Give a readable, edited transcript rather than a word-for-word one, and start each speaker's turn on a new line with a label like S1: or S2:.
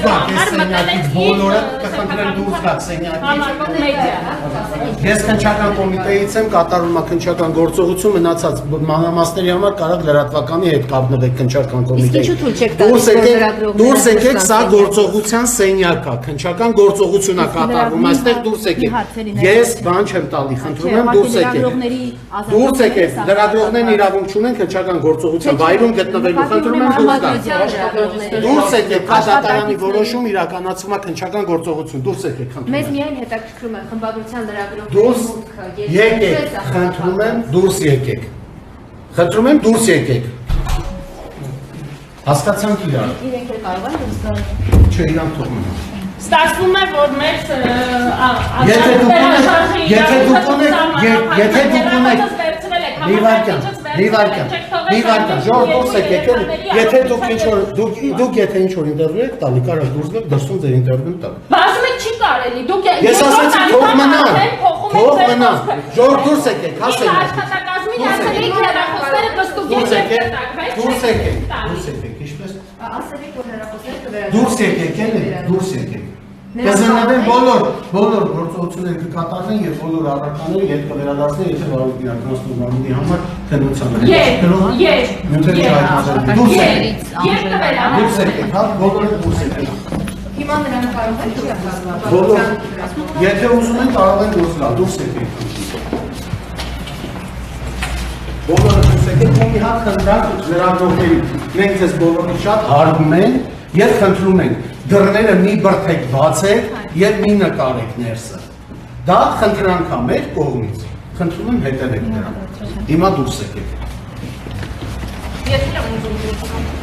S1: գաք այս սենյակից բոլորը կխնդրեմ դուրս գաք սենյակից։ Ես քննչական կոմիտեից եմ, կատարում եմ քննչական գործողություն, մնացած մանրամասների համար կարող լրատվականի հետ կապնվեք քննչական կոմիտեի։ Դուրս եկեք, սա գործողության սենյակ է, քննչական գործողություն է կատարվում, այստեղ դուրս եկեք։ Ես բան չեմ տալի, խնդրում եմ դուրս եկեք։ Դուրս եկեք, լրագրողներն իրավունք չունեն քննչական գործողության վայրում գտնվելու, խնդրում եմ դուրս գաք։ Դուրս եկեք, դատարանի որոշում իրականացվում է քննչական գործողություն, դուրս եկեք, խնդրում եմ։
S2: Մեզ միայն հետաքրքրում է խմբագրության լրագրողների
S1: Դուրս եկեք, խնդրում եմ դուրս եկեք։ Խնդրում եմ դուրս եկեք։ Հասկացանք իրար։
S2: Իրենք էլ կարող են դուրս գալ։
S1: Չէ, իրանք թողնում են։
S3: Ստացվում է, որ մեր
S1: ժողովուրդ եկեք, եթե դուք ինչ-որ ինտերվյու եք տալի, կարող դուրս գաք, դրսում ձեր ինտերվյուն տալ։
S3: Բացում եք չի կարելի, դուք
S1: Ես ասացի թող մնան, ժողովուրդ դուրս եկեք, հասեք։
S3: Աշխատակազմին ասել եք հեռախոսները կստուգեն
S1: Դուրս
S3: եւ
S1: եկեք,
S3: կտակվեք։
S1: դուրս եկեք, ինչպես։
S2: Ասել եք, որ հեռախոսները կվերադառնան։
S1: Դուրս եկեք, դուրս եկեք։ Կզննվեն բոլոր գործողությունները կկատարվեն եւ բոլոր առարկաները երբ կվերադառնեն, եթե վարույթ իրականացնող մարմնի համար քննության դուրս եկեք, հա, բոլորը դուրս եկեք։
S2: Հիմա նրանք կարող են
S1: Բոլոր, եթե ուզում են կարող են դուրս գալ, դուրս եկեք։ Բոլորը դուրս եկեք, ու մի հատ խնդրակ լրագրողներին, մենք ձեզ բոլորի շատ հարվում ենք եւ խնդրում ենք դռները մի բրդեք բացեք եւ մի նկարեք ներսը։ Դա խնդրանք է մեր կողմից։ Խնդրում եմ հետևեք նրան։ Հիմա դուրս եկեք։
S3: Ես չեմ ուզում